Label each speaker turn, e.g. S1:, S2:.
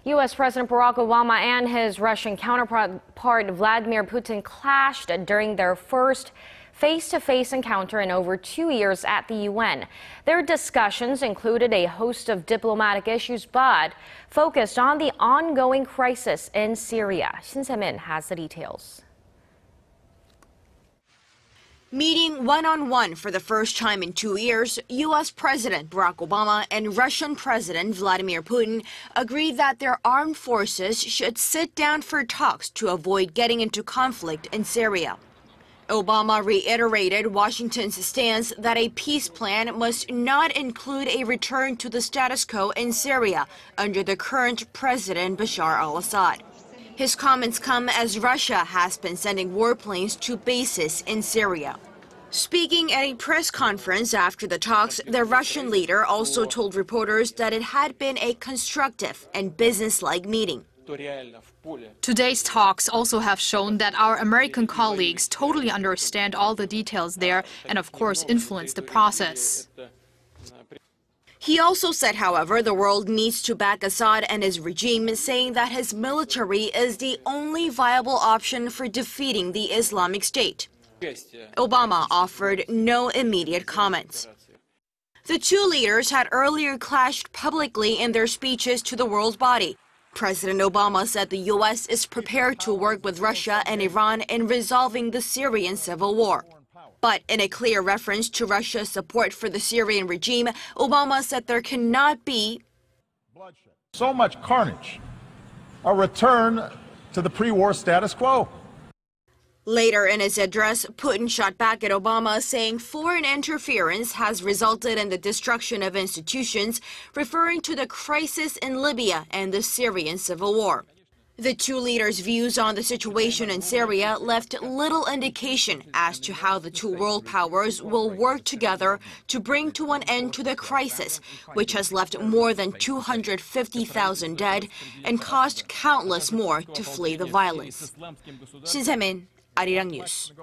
S1: U.S. President Barack Obama and his Russian counterpart Vladimir Putin clashed during their first face-to-face encounter in over 2 years at the UN. Their discussions included a host of diplomatic issues, but focused on the ongoing crisis in Syria. Shin Se has the details.
S2: Meeting one-on-one for the first time in 2 years, U.S. President Barack Obama and Russian President Vladimir Putin agreed that their armed forces should sit down for talks to avoid getting into conflict in Syria. Obama reiterated Washington's stance that a peace plan must not include a return to the status quo in Syria under the current President Bashar al Assad. His comments come as Russia has been sending warplanes to bases in Syria. Speaking at a press conference after the talks, the Russian leader also told reporters that it had been a constructive and business-like meeting.
S3: Today's talks also have shown that our American colleagues totally understand all the details there and, of course, influence the process.
S2: He also said, however, the world needs to back Assad and his regime, saying that his military is the only viable option for defeating the Islamic State. Obama offered no immediate comments. The two leaders had earlier clashed publicly in their speeches to the world body. President Obama said the U.S. is prepared to work with Russia and Iran in resolving the Syrian civil war. But in a clear reference to Russia's support for the Syrian regime, Obama said there cannot be
S4: so much carnage, a return to the pre-war status quo.
S2: Later in his address, Putin shot back at Obama, saying foreign interference has resulted in the destruction of institutions, referring to the crisis in Libya and the Syrian civil war. The two leaders' views on the situation in Syria left little indication as to how the two world powers will work together to bring to an end to the crisis, which has left more than 250,000 dead and caused countless more to flee the violence. Shin Se, Arirang News.